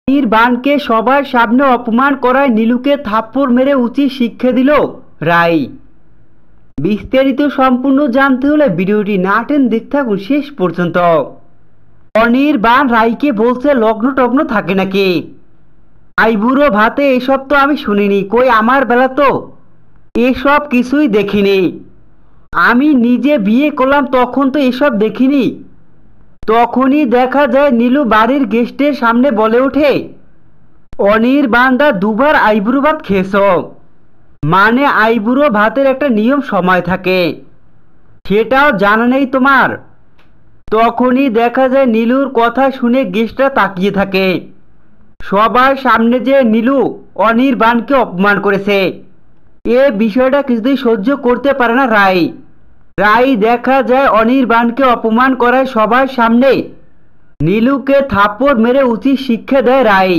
অনির্বাণকে সবার সামনে অপমান করায় নীলুকে থাপ্পড় মেরে উচিত শিক্ষা দিল রায়। বিস্তারিত সম্পূর্ণ জানতে হলে ভিডিওটি না টেনে দেখতে থাকুন শেষ পর্যন্ত। অনির্বাণ রায়কে বলছে লগ্ন টগ্ন থাকে নাকি, আইবুড়ো ভাতে এসব তো আমি শুনিনি, কই আমার বেলা তো এসব কিছুই দেখিনি, আমি নিজে বিয়ে করলাম তখন তো এসব দেখিনি। তখনই দেখা যায় নীলু বাড়ির গেস্টের সামনে বলে ওঠে, অনির্বাণদা দুবার আইবুড়ো ভাত খেয়েছ, মানে আইবুড়ো ভাতের একটা নিয়ম সময় থাকে, সেটাও জানা নেই তোমার। তখনই দেখা যায় নীলুর কথা শুনে গেস্টরা তাকিয়ে থাকে। সবার সামনে যে নীলু অনির্বাণকে অপমান করেছে, এ বিষয়টা কিছুতেই সহ্য করতে পারে না রায়। রায় দেখা যায় অনির্বাণকে অপমান করায় সবার সামনে নীলুকে থাপ্পড় মেরে উচিত শিক্ষা দেয় রায়।